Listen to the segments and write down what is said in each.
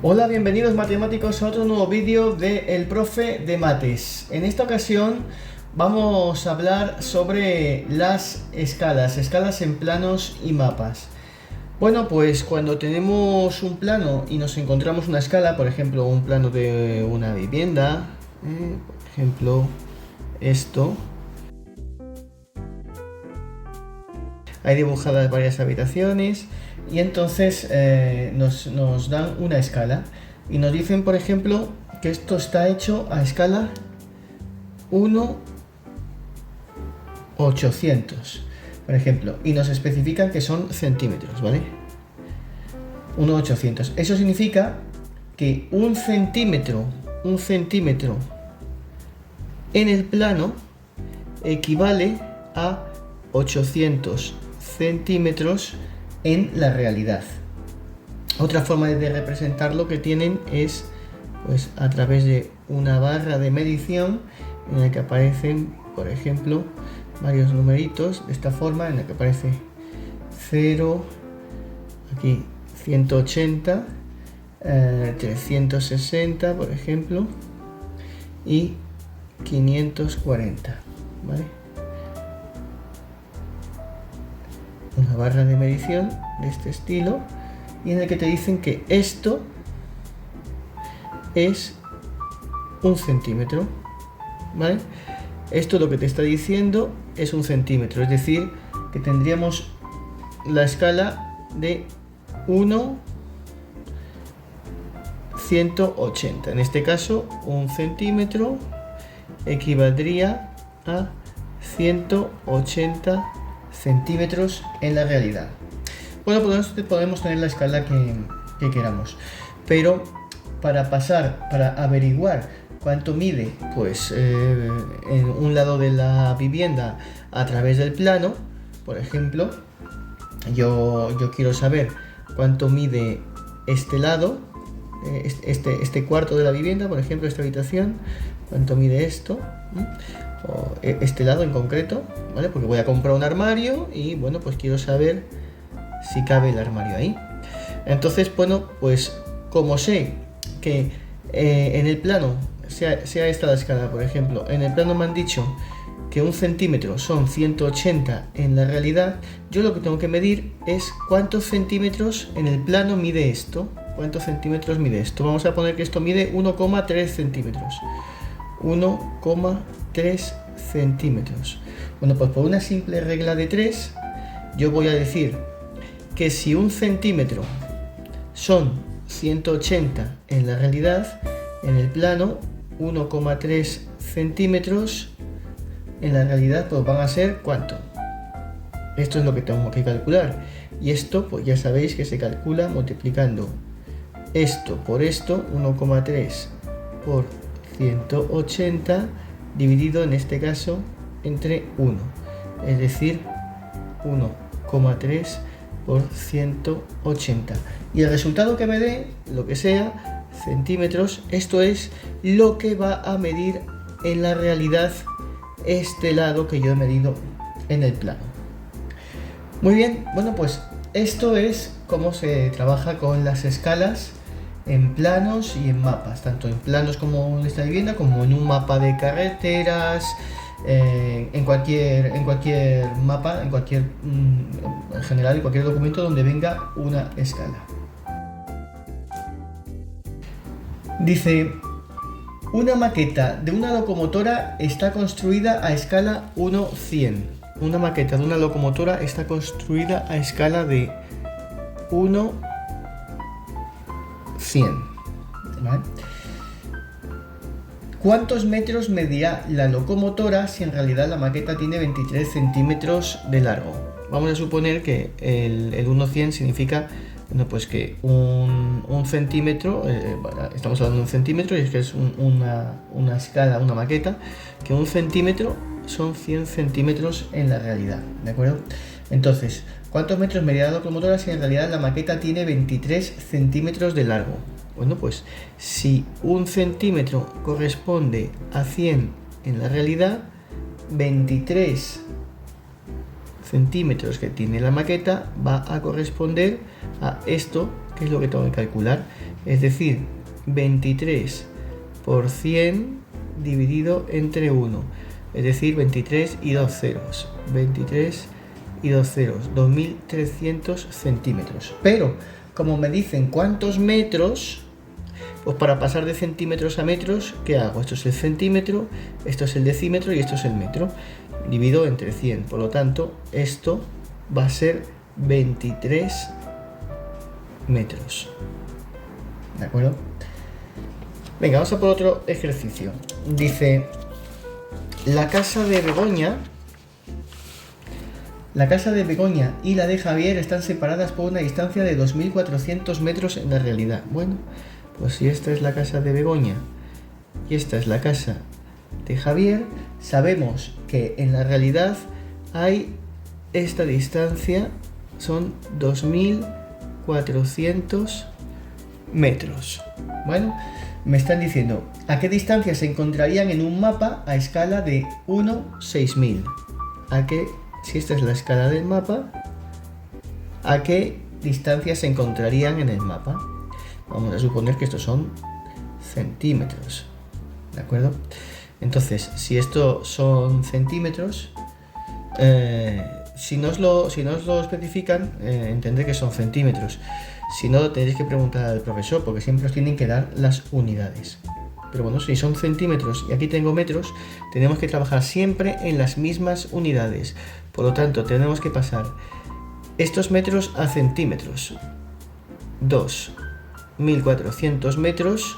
Hola, bienvenidos matemáticos a otro nuevo vídeo de El Profe de Mates. En esta ocasión vamos a hablar sobre las escalas en planos y mapas. Bueno, pues cuando tenemos un plano y nos encontramos una escala, por ejemplo un plano de una vivienda, por ejemplo esto, hay dibujadas varias habitaciones y entonces nos dan una escala y nos dicen, por ejemplo, que esto está hecho a escala 1/800, por ejemplo, y nos especifican que son centímetros, ¿vale? 1/800. Eso significa que un centímetro en el plano equivale a 800 centímetros en la realidad. Otra forma de representarlo que tienen es pues a través de una barra de medición en la que aparecen, por ejemplo, varios numeritos de esta forma, en la que aparece 0, aquí 180, 360, por ejemplo, y 540, ¿vale? Una barra de medición de este estilo y en el que te dicen que esto es un centímetro, ¿vale? Esto lo que te está diciendo es un centímetro, es decir, que tendríamos la escala de 1/180. En este caso, un centímetro equivaldría a 180 centímetros en la realidad. Bueno, pues podemos tener la escala que queramos, pero para averiguar cuánto mide pues en un lado de la vivienda a través del plano, por ejemplo, yo quiero saber cuánto mide este lado, este cuarto de la vivienda, por ejemplo, esta habitación, cuánto mide esto, o este lado en concreto, ¿vale? Porque voy a comprar un armario y bueno, pues quiero saber si cabe el armario ahí. Entonces, bueno, pues como sé que en el plano, sea esta la escala, por ejemplo, en el plano me han dicho que un centímetro son 180 en la realidad, yo lo que tengo que medir es cuántos centímetros en el plano mide esto. ¿Cuántos centímetros mide esto? Vamos a poner que esto mide 1,3 centímetros. 1,3 centímetros. Bueno, pues por una simple regla de 3, yo voy a decir que si un centímetro son 180 en la realidad, en el plano 1,3 centímetros en la realidad pues van a ser ¿cuánto? Esto es lo que tengo que calcular, y esto pues ya sabéis que se calcula multiplicando esto por esto, 1,3 por 180 dividido en este caso entre 1, es decir 1,3 por 180, y el resultado que me dé, lo que sea, centímetros, esto es lo que va a medir en la realidad este lado que yo he medido en el plano. Muy bien, bueno, pues esto es cómo se trabaja con las escalas en planos y en mapas, tanto en planos como en esta vivienda, como en un mapa de carreteras, en cualquier mapa, en general, en cualquier documento donde venga una escala. Dice, una maqueta de una locomotora está construida a escala 1/100. Una maqueta de una locomotora está construida a escala de 1/100. ¿Vale? ¿Cuántos metros medirá la locomotora si en realidad la maqueta tiene 23 centímetros de largo? Vamos a suponer que el 1/100 significa, bueno, pues que un centímetro, estamos hablando de un centímetro y es que es una escala, una maqueta, que un centímetro son 100 centímetros en la realidad, ¿de acuerdo? Entonces, ¿cuántos metros medirá la locomotora si en realidad la maqueta tiene 23 centímetros de largo? Bueno, pues si un centímetro corresponde a 100 en la realidad, 23 centímetros que tiene la maqueta va a corresponder a esto ¿qué es lo que tengo que calcular? Es decir, 23 por 100 dividido entre 1, es decir, 23 y 2 ceros, 23 y 2 ceros, 2300 centímetros. Pero, como me dicen cuántos metros, pues para pasar de centímetros a metros, ¿qué hago? Esto es el centímetro, esto es el decímetro y esto es el metro. Divido entre 100, por lo tanto, esto va a ser 23 metros. ¿De acuerdo? Venga, vamos a por otro ejercicio. Dice, la casa de Begoña y la de Javier están separadas por una distancia de 2400 metros en la realidad. Bueno, pues si esta es la casa de Begoña y esta es la casa de Javier, sabemos que en la realidad hay esta distancia, son 2400 metros. Bueno, me están diciendo a qué distancia se encontrarían en un mapa a escala de 1/6000. A qué, si esta es la escala del mapa, a qué distancia se encontrarían en el mapa. Vamos a suponer que estos son centímetros, ¿de acuerdo? Entonces, si estos son centímetros, si no os lo especifican, entendré que son centímetros. Si no, tenéis que preguntar al profesor, porque siempre os tienen que dar las unidades. Pero bueno, si son centímetros y aquí tengo metros, tenemos que trabajar siempre en las mismas unidades. Por lo tanto, tenemos que pasar estos metros a centímetros. 2400 metros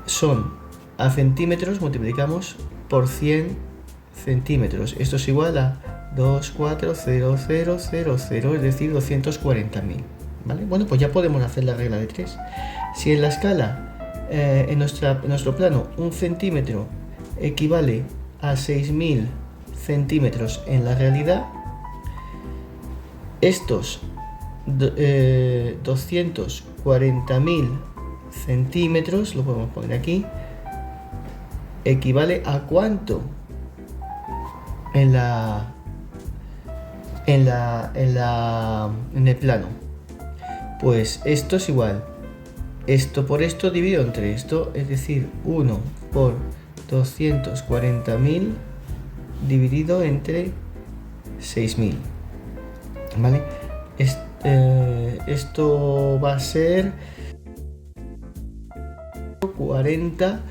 son a centímetros, multiplicamos por 100 centímetros. Esto es igual a 24000, es decir, 240.000. ¿Vale? Bueno, pues ya podemos hacer la regla de 3. Si en la escala, en nuestro plano, un centímetro equivale a 6000 centímetros en la realidad, estos 240.000 centímetros, lo podemos poner aquí, equivale a ¿cuánto? En el plano. Pues esto es igual, esto por esto dividido entre esto, es decir, 1 por 240.000 dividido entre 6.000. ¿Vale? Esto va a ser 40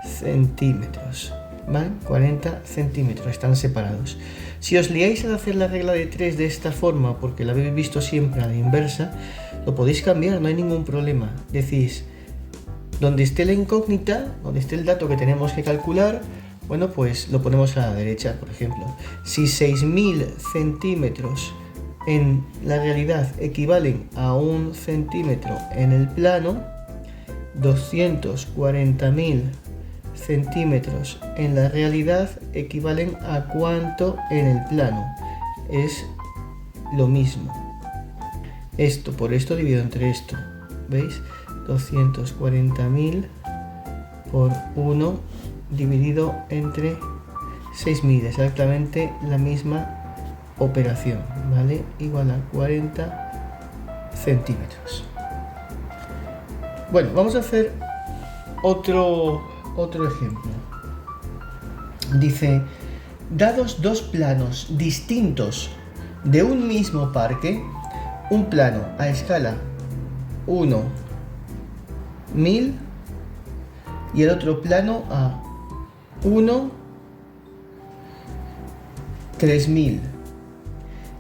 centímetros. ¿Vale? 40 centímetros, están separados. Si os liáis al hacer la regla de 3 de esta forma, porque la habéis visto siempre a la inversa, lo podéis cambiar, no hay ningún problema. Decís, donde esté la incógnita, donde esté el dato que tenemos que calcular, bueno, pues lo ponemos a la derecha, por ejemplo. Si 6.000 centímetros en la realidad equivalen a 1 centímetro en el plano, 240.000 centímetros en la realidad equivalen a cuánto en el plano. Es lo mismo. Esto por esto dividido entre esto. ¿Veis? 240.000 por 1 dividido entre 6.000. Exactamente la misma operación. ¿Vale? Igual a 40 centímetros. Bueno, vamos a hacer otro ejemplo. Dice, dados dos planos distintos de un mismo parque, un plano a escala 1/1000 y el otro plano a 1/3000.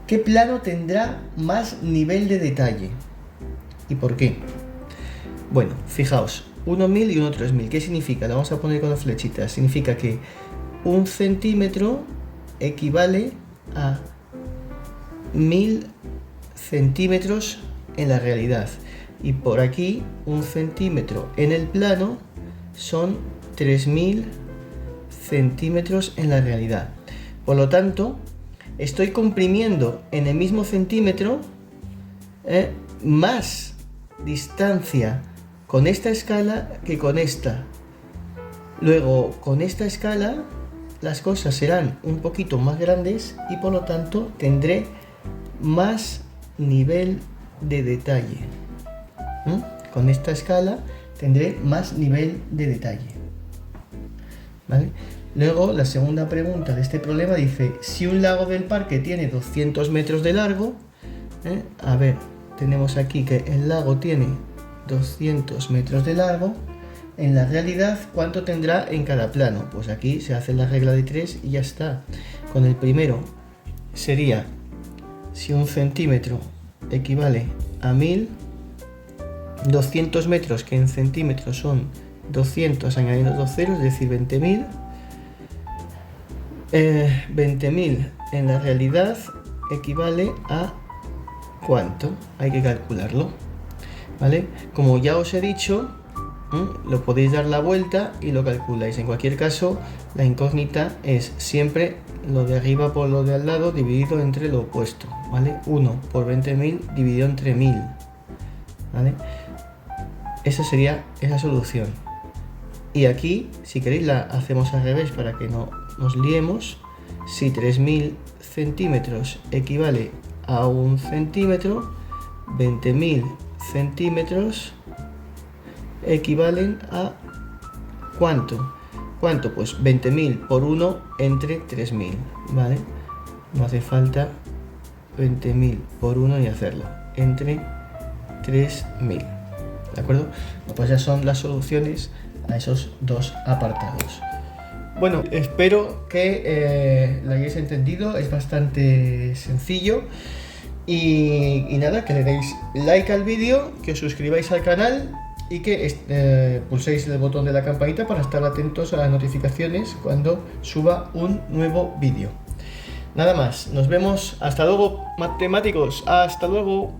¿Qué plano tendrá más nivel de detalle? ¿Y por qué? Bueno, fijaos, 1.000 y 1/3000. ¿Qué significa? Lo vamos a poner con las flechitas. Significa que 1 centímetro equivale a 1000 centímetros en la realidad. Y por aquí, 1 centímetro en el plano son 3000 centímetros en la realidad. Por lo tanto, estoy comprimiendo en el mismo centímetro más distancia con esta escala que con esta. Luego, con esta escala, las cosas serán un poquito más grandes y por lo tanto tendré más nivel de detalle. Con esta escala tendré más nivel de detalle. ¿Vale? Luego, la segunda pregunta de este problema dice, si un lago del parque tiene 200 metros de largo, a ver, tenemos aquí que el lago tiene 200 metros de largo, en la realidad, ¿cuánto tendrá en cada plano? Pues aquí se hace la regla de 3 y ya está. Con el primero sería, si un centímetro equivale a 1000, 200 metros, que en centímetros son 200 añadiendo 2 ceros, es decir, 20.000. 20.000 en la realidad equivale a ¿cuánto? Hay que calcularlo, ¿vale? Como ya os he dicho, lo podéis dar la vuelta y lo calculáis. En cualquier caso, la incógnita es siempre lo de arriba por lo de al lado dividido entre lo opuesto, ¿vale? 1 por 20.000 dividido entre 1000, ¿vale? Esa sería esa solución. Y aquí, si queréis, la hacemos al revés para que no nos liemos. Si 3000 centímetros equivale a 1 centímetro, 20.000 centímetros equivalen a ¿cuánto? ¿Cuánto? Pues 20.000 por 1 entre 3000, ¿vale? No hace falta 20.000 por 1 ni hacerlo, entre 3000, ¿de acuerdo? Pues ya son las soluciones a esos dos apartados. Bueno, espero que lo hayáis entendido, es bastante sencillo. Y nada, que le deis like al vídeo, que os suscribáis al canal y que pulséis el botón de la campanita para estar atentos a las notificaciones cuando suba un nuevo vídeo. Nada más, nos vemos, hasta luego matemáticos, hasta luego.